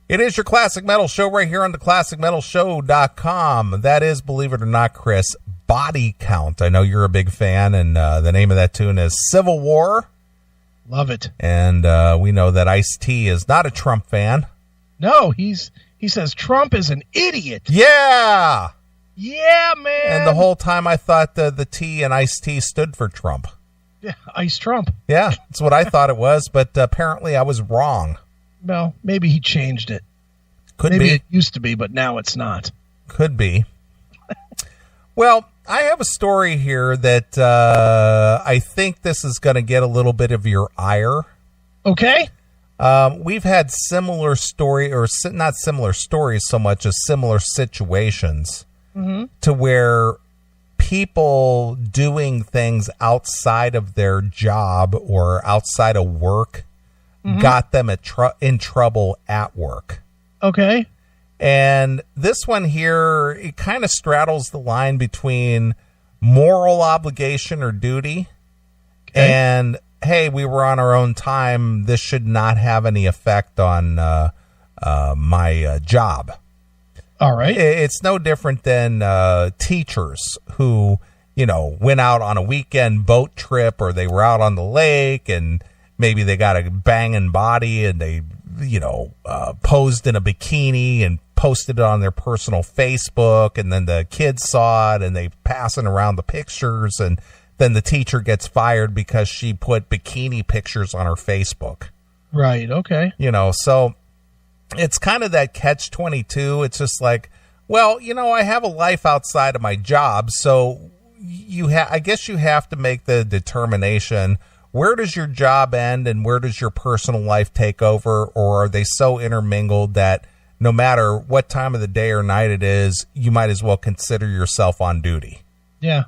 It is your Classic Metal Show right here on the ClassicMetalShow.com. That is, believe it or not, Chris, Body Count. I know you're a big fan, and the name of that tune is Civil War. Love it. And we know that Ice-T is not a Trump fan. No, he says Trump is an idiot. Yeah! Yeah, man. And the whole time I thought the T in Ice-T stood for Trump. Yeah, Ice Trump. Yeah, that's what I thought it was, but apparently I was wrong. Well, maybe he changed it. Maybe it used to be, but now it's not. Could be. Well, I have a story here that I think this is going to get a little bit of your ire. Okay. We've had similar story, or not similar stories so much as similar situations to where people doing things outside of their job or outside of work got them in trouble at work. Okay. And this one here, it kind of straddles the line between moral obligation or duty and, hey, we were on our own time. This should not have any effect on my job. All right. It's no different than teachers who, went out on a weekend boat trip, or they were out on the lake and maybe they got a banging body and they, posed in a bikini and posted it on their personal Facebook, and then the kids saw it and they passing around the pictures, and then the teacher gets fired because she put bikini pictures on her Facebook. Right. Okay. So it's kind of that catch-22. It's just like, well, I have a life outside of my job, so I guess you have to make the determination, where does your job end and where does your personal life take over? Or are they so intermingled that no matter what time of the day or night it is, you might as well consider yourself on duty? Yeah.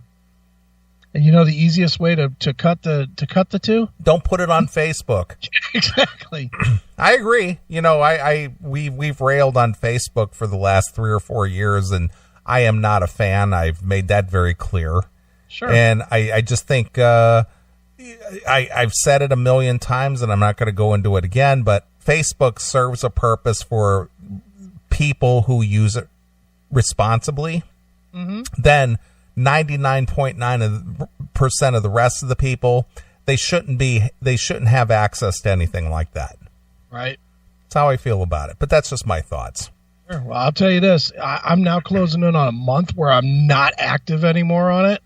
And the easiest way to cut the two? Don't put it on Facebook. Exactly. I agree. We've railed on Facebook for the last 3 or 4 years, and I am not a fan. I've made that very clear. Sure. And I just think I've said it a million times, and I'm not going to go into it again, but Facebook serves a purpose for people who use it responsibly. Then 99.9% of the rest of the people, they shouldn't have access to anything like that. Right. That's how I feel about it. But that's just my thoughts. Sure. Well, I'll tell you this. I'm now closing in on a month where I'm not active anymore on it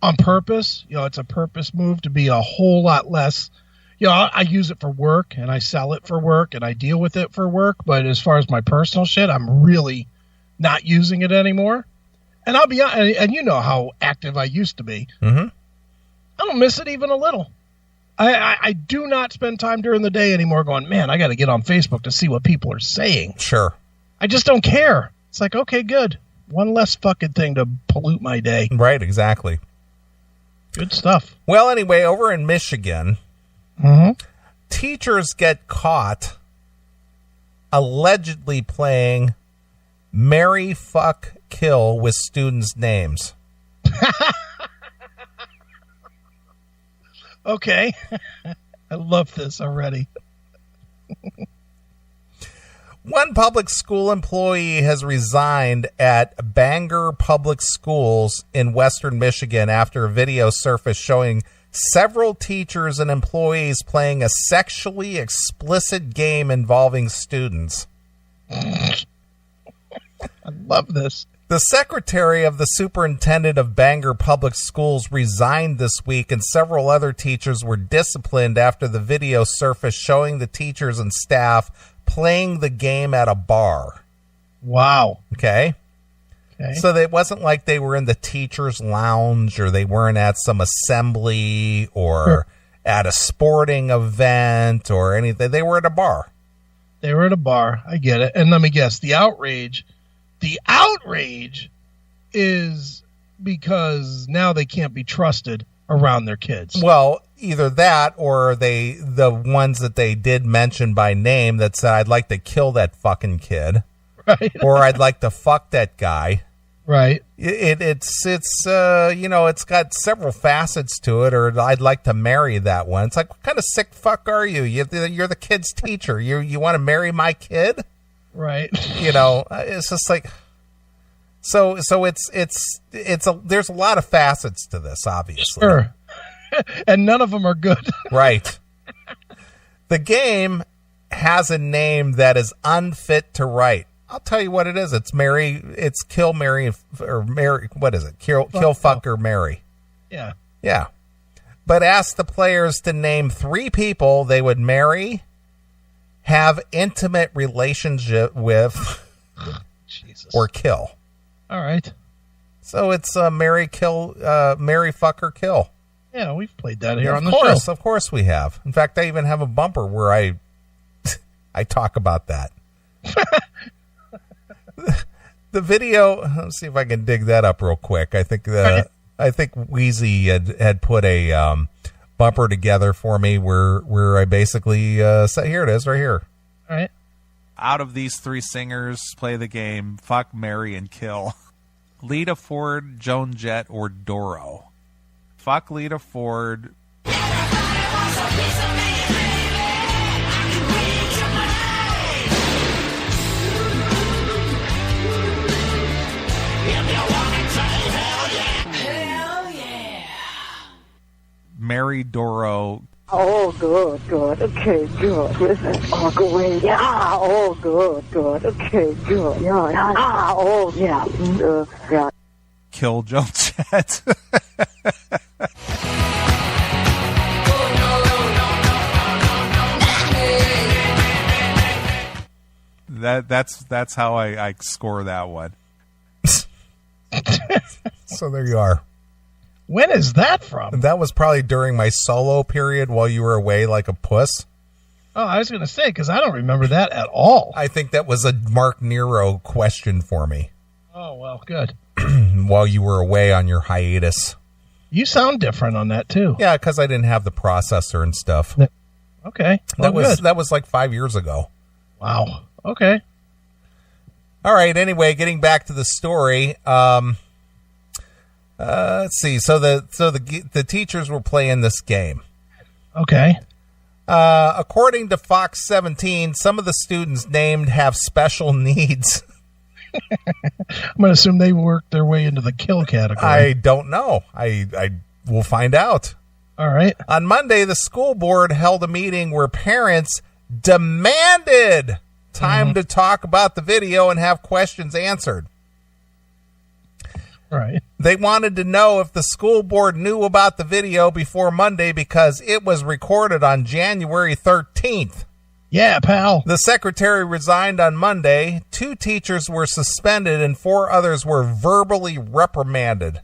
on purpose. It's a purpose move to be a whole lot less. I use it for work and I sell it for work and I deal with it for work. But as far as my personal shit, I'm really not using it anymore. And I'll be honest, and you know how active I used to be. I don't miss it even a little. I do not spend time during the day anymore going, man, I got to get on Facebook to see what people are saying. Sure. I just don't care. It's like, okay, good. One less fucking thing to pollute my day. Right, exactly. Good stuff. Well, anyway, over in Michigan, teachers get caught allegedly playing Marry, Fuck, Kill with students' names. Okay. I love this already. One public school employee has resigned at Bangor Public Schools in Western Michigan after a video surfaced showing several teachers and employees playing a sexually explicit game involving students. I love this. The secretary of the superintendent of Bangor Public Schools resigned this week, and several other teachers were disciplined after the video surfaced showing the teachers and staff playing the game at a bar. Wow. Okay. So it wasn't like they were in the teacher's lounge, or they weren't at some assembly or at a sporting event or anything. They were at a bar. They were at a bar. I get it. And let me guess, the outrage is because now they can't be trusted around their kids. Well, either that, or the ones that they did mention by name that said, I'd like to kill that fucking kid. Right. Or I'd like to fuck that guy. Right. It's it's got several facets to it. Or I'd like to marry that one. It's like, what kind of sick fuck are you? You're the kid's teacher. You want to marry my kid? Right. It's just like, so there's a lot of facets to this, obviously. Sure. And none of them are good. Right. The game has a name that is unfit to write. I'll tell you what it is. It's Kill, Mary, or Mary. What is it? Kill, Fuck, or Marry. Yeah. Yeah. But ask the players to name 3 people they would marry, have intimate relationship with, Jesus. or kill. All right. So it's marry, kill, marry, fuck, or kill. Yeah, we've played that here on the show. Of course we have. In fact, I even have a bumper where I talk about that. The video, let's see if I can dig that up real quick. I think Wheezy had put a bumper together for me where I basically said, here it is, right here. All right. Out of these 3 singers, play the game Fuck, Marry, and Kill. Lita Ford, Joan Jett, or Doro. Fuck Lita Ford. Marry Doro. Oh, good. Okay, good. Oh, great. Yeah. Oh, good. Okay, good. Yeah. Oh, yeah. Yeah. Kill Joan Jett. That's how I score that one. So there you are. When is that from? That was probably during my solo period while you were away like a puss. Oh, I was going to say, because I don't remember that at all. I think that was a Mark Nero question for me. Oh, well, good. While you were away on your hiatus. You sound different on that, too. Yeah, because I didn't have the processor and stuff. Okay. Well, that was like 5 years ago. Wow. Okay. All right. Anyway, getting back to the story. Let's see. So the teachers were playing this game. Okay. According to Fox 17, some of the students named have special needs. I'm going to assume they worked their way into the kill category. I don't know. I will find out. All right. On Monday, the school board held a meeting where parents demanded time to talk about the video and have questions answered. Right. They wanted to know if the school board knew about the video before Monday because it was recorded on January 13th. Yeah, pal. The secretary resigned on Monday. 2 teachers were suspended and 4 others were verbally reprimanded.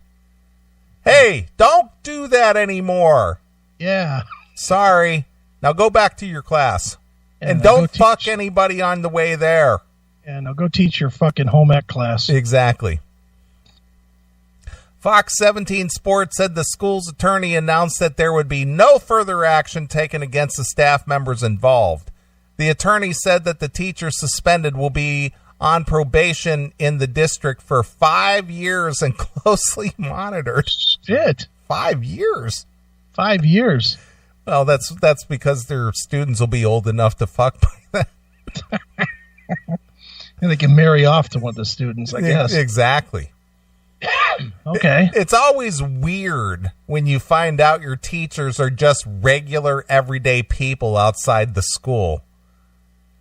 Hey, don't do that anymore. Yeah. Sorry. Now go back to your class. And don't fuck anybody on the way there. Yeah, now go teach your fucking home ec class. Exactly. Fox 17 Sports said the school's attorney announced that there would be no further action taken against the staff members involved. The attorney said that the teachers suspended will be on probation in the district for 5 years and closely monitored. Shit. 5 years? 5 years. Well, that's because their students will be old enough to fuck by then. And they can marry off to one of the students, I guess. Exactly. Okay. It's always weird when you find out your teachers are just regular, everyday people outside the school.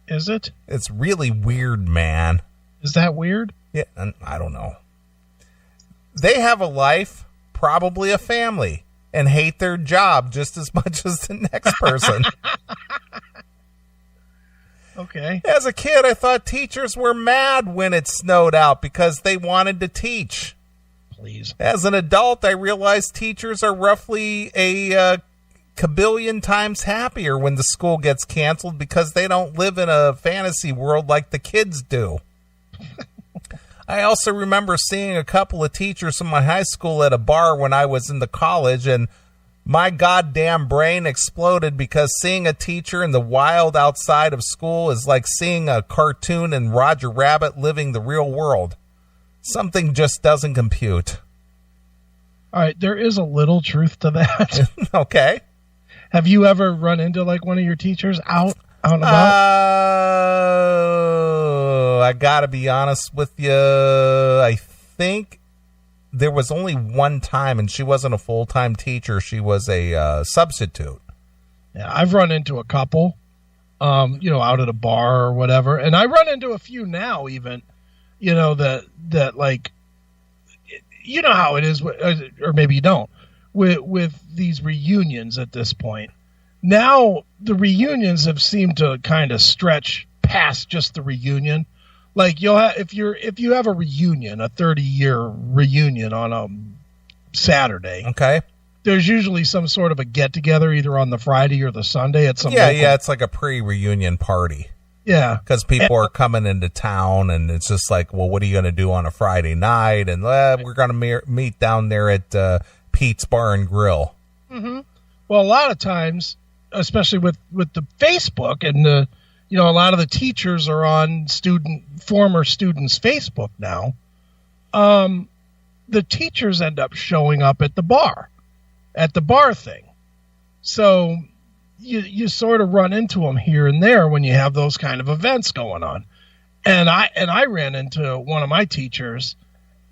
Is it? It's really weird, man. Is that weird? Yeah, I don't know. They have a life, probably a family, and hate their job just as much as the next person. Okay. As a kid, I thought teachers were mad when it snowed out because they wanted to teach. Please. As an adult, I realized teachers are roughly a kabillion times happier when the school gets canceled because they don't live in a fantasy world like the kids do. I also remember seeing a couple of teachers from my high school at a bar when I was in the college, and my goddamn brain exploded because seeing a teacher in the wild outside of school is like seeing a cartoon and Roger Rabbit living the real world. Something just doesn't compute. All right, there is a little truth to that. Okay. Have you ever run into like one of your teachers out and about? I got to be honest with you. I think there was only one time, and she wasn't a full-time teacher. She was a substitute. Yeah, I've run into a couple, out at a bar or whatever. And I run into a few now even, that like, you know how it is, or maybe you don't, with these reunions at this point. Now the reunions have seemed to kind of stretch past just the reunion. Like if you have a reunion, a 30-year reunion on a Saturday, okay, there's usually some sort of a get together either on the Friday or the Sunday at some local. It's like a pre-reunion party. Yeah, because people are coming into town, and it's just like, well, what are you going to do on a Friday night? And we're going to meet down there at Pete's Bar and Grill. Mm-hmm. Well, a lot of times, especially with the Facebook and a lot of the teachers are on former students' Facebook now. The teachers end up showing up at the bar thing. So you sort of run into them here and there when you have those kind of events going on. And I ran into one of my teachers,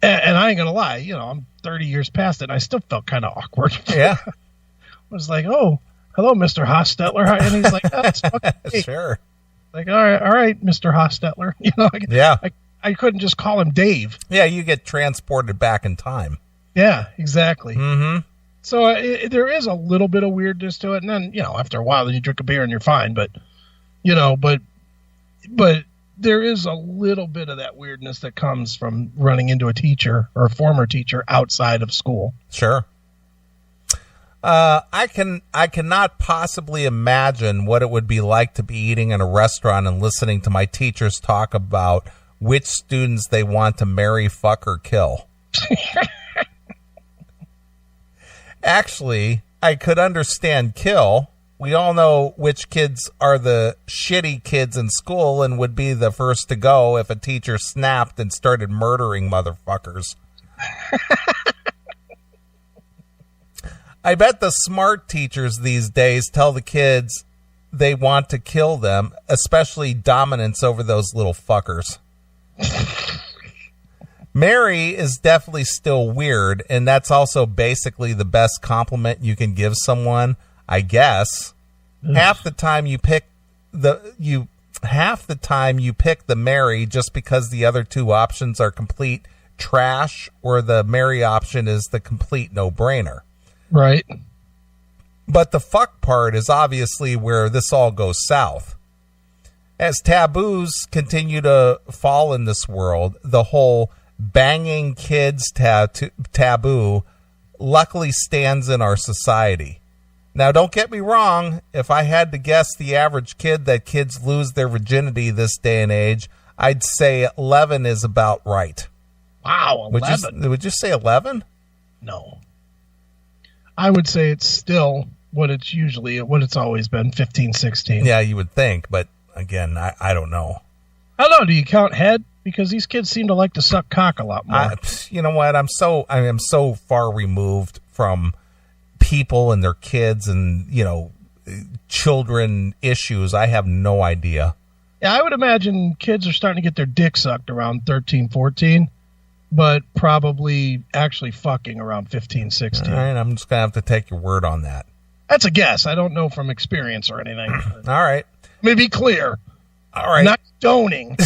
and I ain't gonna lie, I'm 30 years past it, and I still felt kind of awkward. Yeah. I was like, oh, hello, Mr. Hostetler. And he's like, oh, it's okay. Sure. Like, all right, Mr. Hostetler. Yeah. I couldn't just call him Dave. Yeah, you get transported back in time. Yeah, exactly. Mm-hmm. So there is a little bit of weirdness to it, and then after a while, then you drink a beer and you're fine. But but there is a little bit of that weirdness that comes from running into a teacher or a former teacher outside of school. Sure. I cannot possibly imagine what it would be like to be eating in a restaurant and listening to my teachers talk about which students they want to marry, fuck, or kill. Actually, I could understand kill. We all know which kids are the shitty kids in school and would be the first to go if a teacher snapped and started murdering motherfuckers. I bet the smart teachers these days tell the kids they want to kill them, especially dominance over those little fuckers. Mary is definitely still weird, and that's also basically the best compliment you can give someone, I guess. Half the time you pick the Mary just because the other two options are complete trash, or the Mary option is the complete no-brainer. Right. But the fuck part is obviously where this all goes south. As taboos continue to fall in this world, the whole banging kids taboo luckily stands in our society. Now, don't get me wrong. If I had to guess the average kid that kids lose their virginity this day and age, I'd say 11 is about right. Wow, 11? Would you say 11? No. I would say it's still what it's always been, 15, 16. Yeah, you would think, but again, I don't know. I don't know. Do you count head? Because these kids seem to like to suck cock a lot more. You know what? I am so far removed from people and their kids and, children issues. I have no idea. Yeah, I would imagine kids are starting to get their dick sucked around 13, 14, but probably actually fucking around 15, 16. All right, I'm just going to have to take your word on that. That's a guess. I don't know from experience or anything. All right. Let me be clear. All right. Not stoning.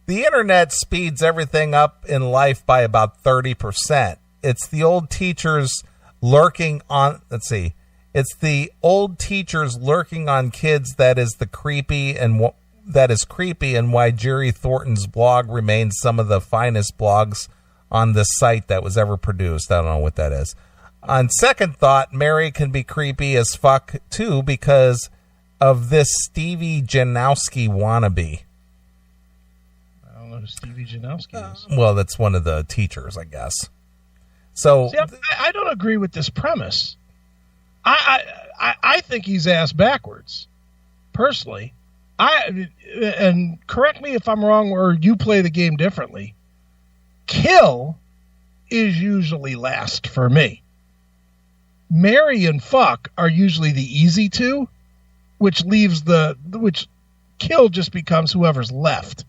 The internet speeds everything up in life by about 30%. It's the old teachers lurking on, it's the old teachers lurking on kids that is creepy and why Jerry Thornton's blog remains some of the finest blogs on this site that was ever produced. I don't know what that is. On second thought, Mary can be creepy as fuck too because of this Stevie Janowski wannabe. I don't know who Stevie Janowski is. Well, that's one of the teachers, I guess. So see, I don't agree with this premise. I think he's ass backwards, personally. And correct me if I'm wrong or you play the game differently. Kill is usually last for me. Marry and fuck are usually the easy two, which kill just becomes whoever's left.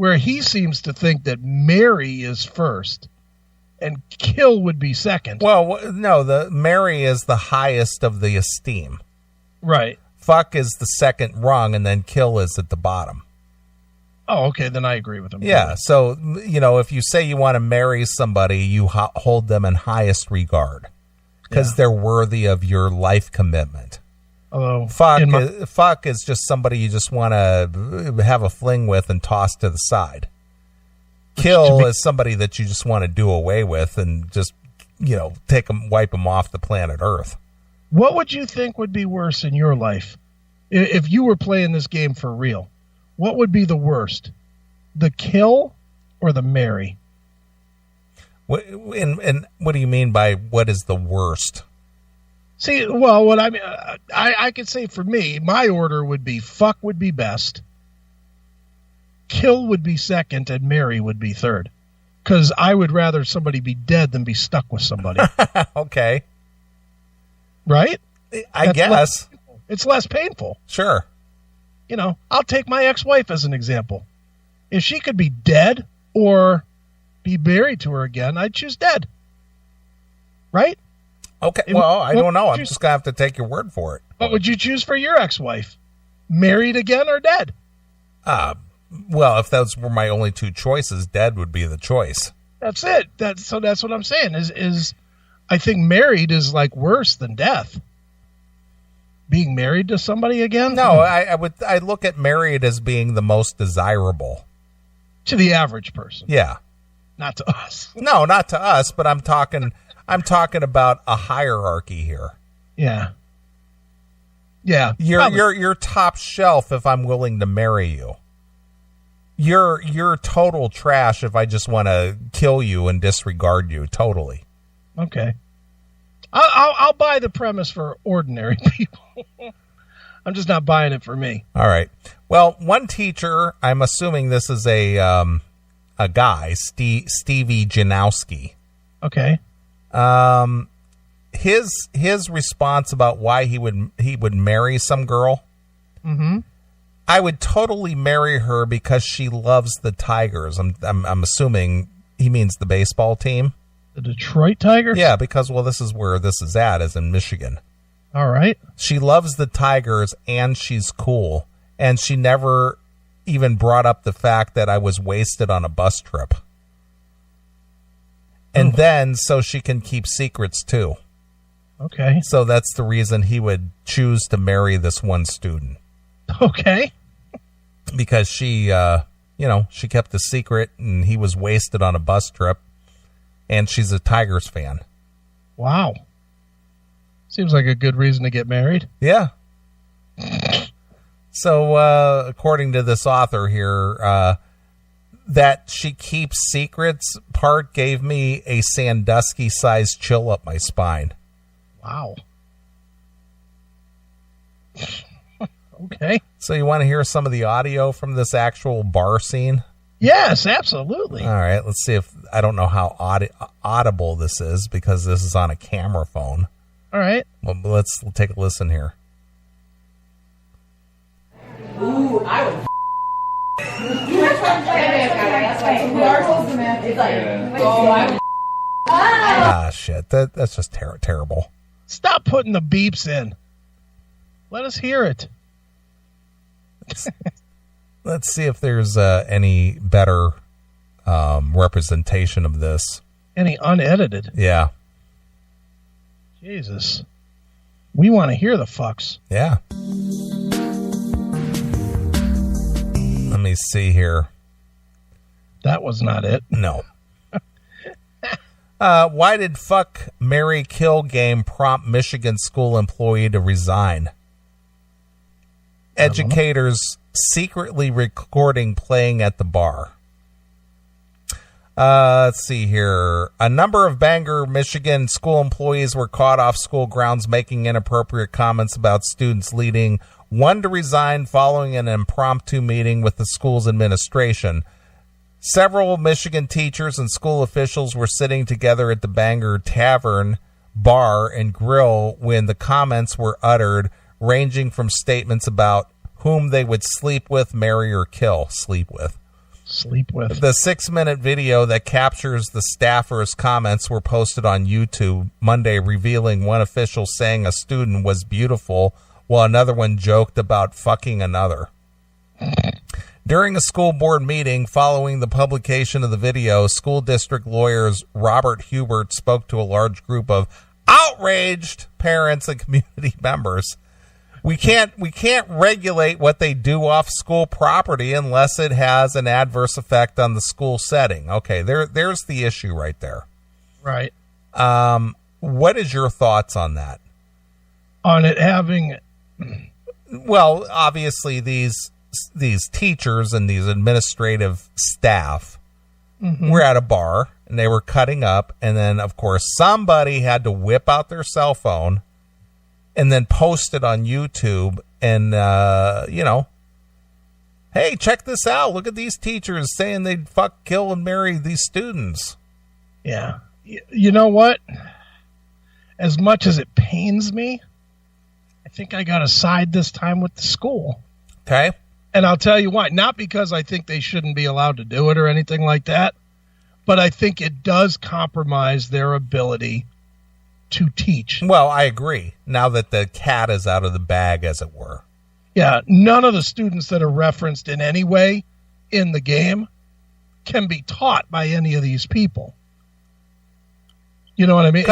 where he seems to think that marry is first and kill would be second. Well, no, the marry is the highest of the esteem. Right. Fuck is the second rung, and then kill is at the bottom. Oh, okay, then I agree with him. Yeah, so, if you say you want to marry somebody, you hold them in highest regard because they're worthy of your life commitment. Although fuck is just somebody you just want to have a fling with and toss to the side. Kill is somebody that you just want to do away with and just, wipe them off the planet Earth. What would you think would be worse in your life if you were playing this game for real? What would be the worst, the kill or the marry? And what do you mean by what is the worst? See, well, what I mean, I could say for me, my order would be fuck would be best, kill would be second, and marry would be third. Because I would rather somebody be dead than be stuck with somebody. Okay. Right? I guess. It's less painful. Sure. I'll take my ex-wife as an example. If she could be dead or be married to her again, I'd choose dead. Right? Okay. Well, I don't know. I'm just going to have to take your word for it. What would you choose for your ex-wife? Married again or dead? Well, if those were my only two choices, dead would be the choice. That's it. That's what I'm saying is I think married is like worse than death. Being married to somebody again? No, I look at married as being the most desirable. To the average person. Yeah. Not to us. No, not to us, but I'm talking about a hierarchy here. Yeah. Yeah. You're top shelf if I'm willing to marry you. You're total trash if I just want to kill you and disregard you totally. Okay. I'll buy the premise for ordinary people. I'm just not buying it for me. All right. Well, one teacher, I'm assuming this is a guy, Stevie Janowski. Okay. His response about why he would marry some girl. Mm-hmm. I would totally marry her because she loves the Tigers. I'm assuming he means the baseball team. The Detroit Tigers? Yeah, because, this is where this is at, is in Michigan. All right. She loves the Tigers, and she's cool. And she never even brought up the fact that I was wasted on a bus trip. And then, so she can keep secrets, too. Okay. So that's the reason he would choose to marry this one student. Okay. Because she, she kept the secret, and he was wasted on a bus trip. And she's a Tigers fan. Wow. Seems like a good reason to get married. Yeah. So, according to this author here, that she keeps secrets part gave me a Sandusky-sized chill up my spine. Wow. Okay. So you want to hear some of the audio from this actual bar scene? Yes, absolutely. All right, let's see if I don't know how audible this is because this is on a camera phone. All right. Well, let's take a listen here. Ooh, I would. Shit. That's just terrible. Stop putting the beeps in. Let us hear it. Let's see if there's any better representation of this. Any unedited? Yeah. Jesus. We want to hear the fucks. Yeah. Let me see here. That was not it. No. Why did fuck, marry, kill game prompt Michigan school employee to resign? Educators secretly recording playing at the bar. Let's see here. A number of Bangor, Michigan school employees were caught off school grounds making inappropriate comments about students, leading one to resign following an impromptu meeting with the school's administration. Several Michigan teachers and school officials were sitting together at the Bangor Tavern bar and grill when the comments were uttered, ranging from statements about whom they would sleep with, marry, or kill. Sleep with. sleep with. The 6-minute video that captures the staffer's comments were posted on YouTube Monday, revealing one official saying a student was beautiful while another one joked about fucking another. During a school board meeting following the publication of the video, school district lawyers Robert Hubert spoke to a large group of outraged parents and community members. We can't regulate what they do off school property unless it has an adverse effect on the school setting. Okay, there's the issue right there. Right. What is your thoughts on that? On it having... Well, obviously these teachers and these administrative staff were at a bar and they were cutting up, and then of course somebody had to whip out their cell phone and then post it on YouTube and hey, check this out, look at these teachers saying they'd fuck, kill, and marry these students. Yeah. You know what? As much as it pains me, I think I got to side this time with the school. Okay. And I'll tell you why. Not because I think they shouldn't be allowed to do it or anything like that, but I think it does compromise their ability to teach. Well, I agree. Now that the cat is out of the bag, as it were. Yeah, none of the students that are referenced in any way in the game can be taught by any of these people. You know what I mean?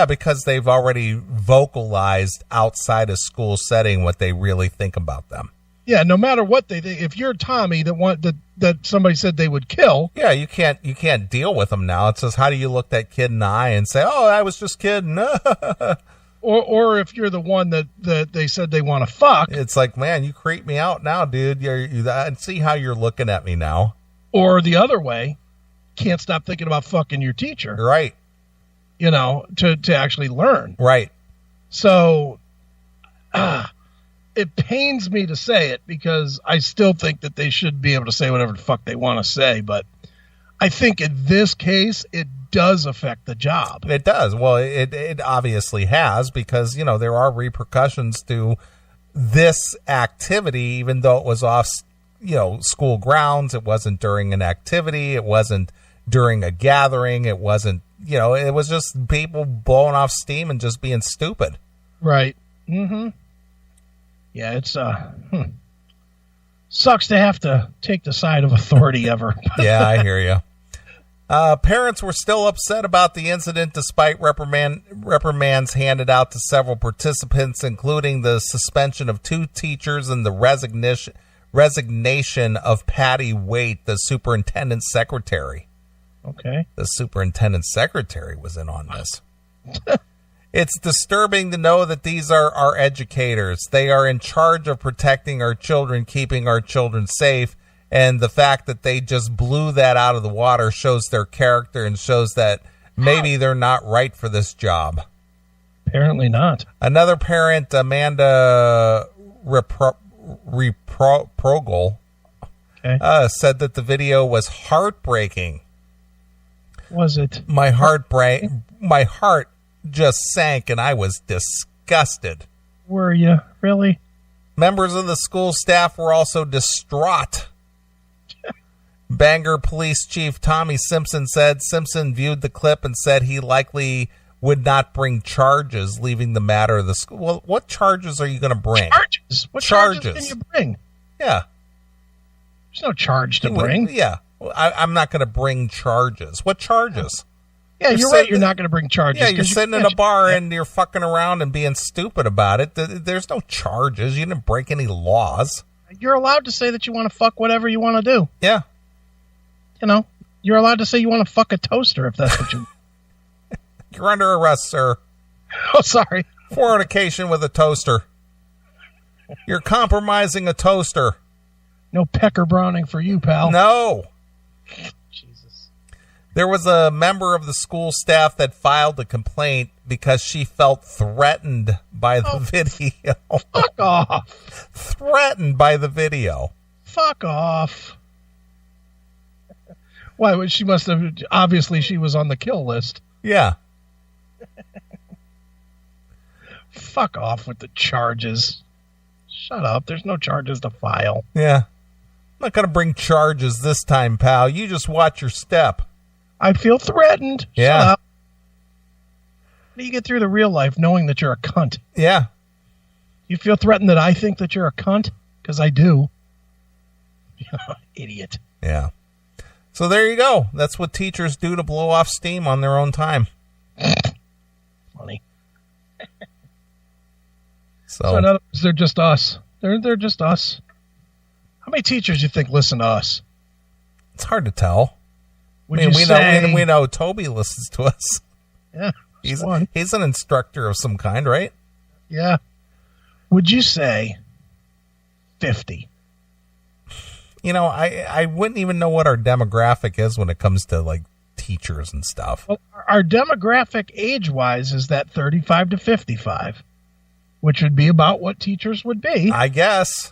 Because they've already vocalized outside a school setting what they really think about them. Yeah, no matter what they think. If you're Tommy that somebody said they would kill. Yeah, you can't deal with them now. It says, how do you look that kid in the eye and say, "Oh, I was just kidding"? or if you're the one that they said they want to fuck. It's like, man, you creep me out now, dude. I see how you're looking at me now. Or the other way, can't stop thinking about fucking your teacher. Right. You know, to actually learn. Right. So, it pains me to say it because I still think that they should be able to say whatever the fuck they want to say. But I think in this case, it does affect the job. It does. Well, it obviously has, because, there are repercussions to this activity, even though it was off, school grounds. It wasn't during an activity. It wasn't during a gathering. It wasn't, it was just people blowing off steam and just being stupid. Right. Mm-hmm. Yeah, it's sucks to have to take the side of authority ever. Yeah, I hear you. Parents were still upset about the incident despite reprimands handed out to several participants, including the suspension of 2 teachers and the resignation of Patty Waite, the superintendent's secretary. Okay. The superintendent's secretary was in on this. It's disturbing to know that these are our educators. They are in charge of protecting our children, keeping our children safe. And the fact that they just blew that out of the water shows their character and shows that maybe they're not right for this job. Apparently not. Another parent, Amanda Reprogel, said that the video was heartbreaking. Was it? My heart just sank and I was disgusted. Were you? Really? Members of the school staff were also distraught. Bangor Police Chief Tommy Simpson said Simpson viewed the clip and said he likely would not bring charges, leaving the matter of the school. Well, what charges are you going to bring? Charges? What charges can you bring? Yeah. There's no charge to bring. Yeah. I'm not going to bring charges. What charges? Yeah, you're right. You're not going to bring charges. Yeah, you're sitting in a bar and you're fucking around and being stupid about it. There's no charges. You didn't break any laws. You're allowed to say that you want to fuck whatever you want to do. Yeah. You're allowed to say you want to fuck a toaster if that's what you... You're under arrest, sir. Oh, sorry. Fornication with a toaster. You're compromising a toaster. No pecker browning for you, pal. No. Jesus. There was a member of the school staff that filed a complaint because she felt threatened by the video. Fuck off. Threatened by the video. Fuck off. Why? She must have... Obviously, she was on the kill list. Yeah. Fuck off with the charges. Shut up. There's no charges to file. Yeah. not going to bring charges this time, pal. You just watch your step. I feel threatened. Yeah. Shut up. How do you get through the real life knowing that you're a cunt? Yeah. You feel threatened that I think that you're a cunt? Because I do. Idiot. Yeah. So there you go. That's what teachers do to blow off steam on their own time. Funny. So in other words, they're just us. They're just us. How many teachers you think listen to us? it's hard to tell. Would I mean, you say, we know Toby listens to us. Yeah. He's an instructor of some kind, right? Yeah. Would you say 50? You know, I wouldn't even know what our demographic is when it comes to like teachers and stuff. Well, our demographic age-wise is that 35 to 55, which would be about what teachers would be. I guess.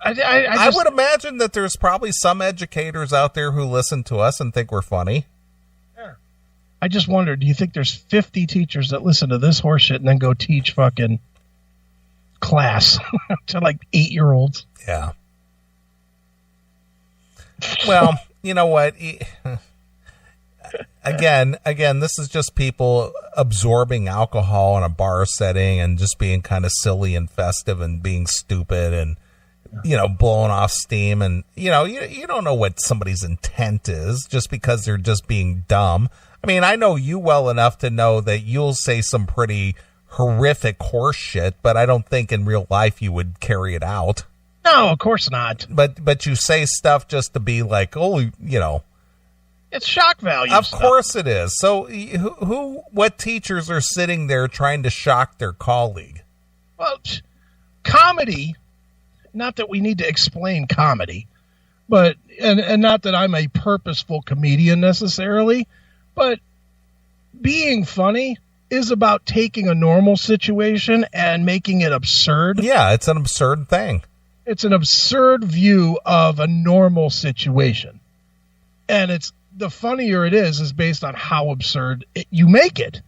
I would imagine that there's probably some educators out there who listen to us and think we're funny. I just wonder, do you think there's 50 teachers that listen to this horse shit and then go teach fucking class to like 8-year-olds? Yeah. Well, you know what? Again, this is just people absorbing alcohol in a bar setting and just being kind of silly and festive and being stupid and, you know, blowing off steam. And, you know, you don't know what somebody's intent is just because they're just being dumb. I mean, I know you well enough to know that you'll say some pretty horrific horse shit, but I don't think in real life you would carry it out. No, of course not. But you say stuff just to be like, oh, you know. It's shock value. Of stuff. course it is. So what teachers are sitting there trying to shock their colleague? Well, comedy, not that we need to explain comedy, but, and not that I'm a purposeful comedian necessarily, but being funny is about taking a normal situation and making it absurd. Yeah, it's an absurd thing. It's an absurd view of a normal situation. And it's the funnier it is based on how absurd you make it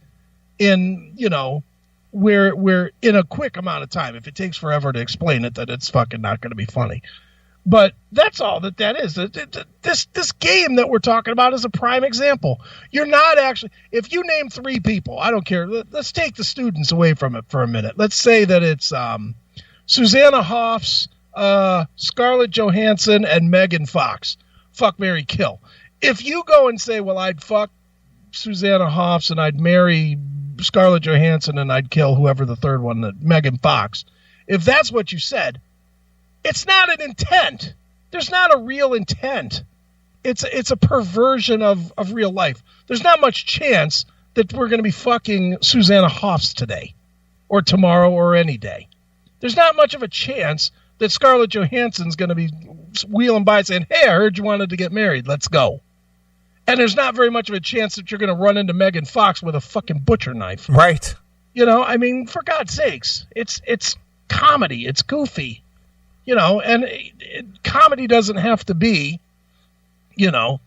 in, you know, where in a quick amount of time. If it takes forever to explain it, then it's fucking not going to be funny. But that's all that is. This game that we're talking about is a prime example. You're not actually, if you name 3 people, I don't care. Let's take the students away from it for a minute. Let's say that it's Susanna Hoffs, Scarlett Johansson, and Megan Fox. Fuck, marry, kill. If you go and say, well, I'd fuck Susanna Hoffs and I'd marry Scarlett Johansson and I'd kill whoever the third one, Megan Fox. If that's what you said, it's not an intent. There's not a real intent. It's a perversion of real life. There's not much chance that we're going to be fucking Susanna Hoffs today or tomorrow or any day. There's not much of a chance that Scarlett Johansson's going to be wheeling by saying, hey, I heard you wanted to get married. Let's go. And there's not very much of a chance that you're going to run into Megan Fox with a fucking butcher knife. Right. You know, I mean, for God's sakes, it's comedy. It's goofy. You know, and comedy doesn't have to be, you know,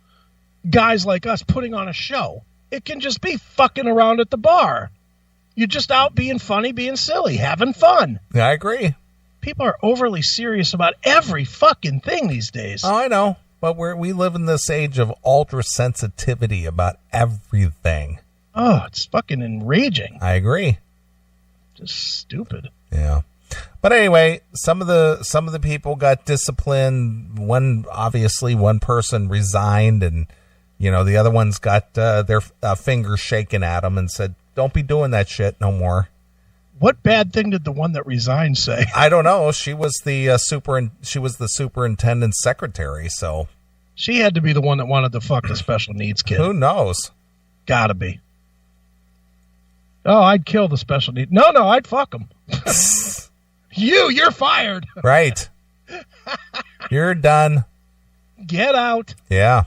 guys like us putting on a show. It can just be fucking around at the bar. You're just out being funny, being silly, having fun. Yeah, I agree. People are overly serious about every fucking thing these days. Oh, I know. But we live in this age of ultra sensitivity about everything. Oh, it's fucking enraging. I agree. Just stupid. Yeah. But anyway, some of the people got disciplined. One person resigned, and you know the other ones got their fingers shaken at them and said, "Don't be doing that shit no more." What bad thing did the one that resigned say? I don't know. She was the superintendent's secretary, so she had to be the one that wanted to fuck the special needs kid. Who knows? Gotta be. Oh, I'd kill the special needs. No, I'd fuck him. You're fired. Right. You're done. Get out. Yeah.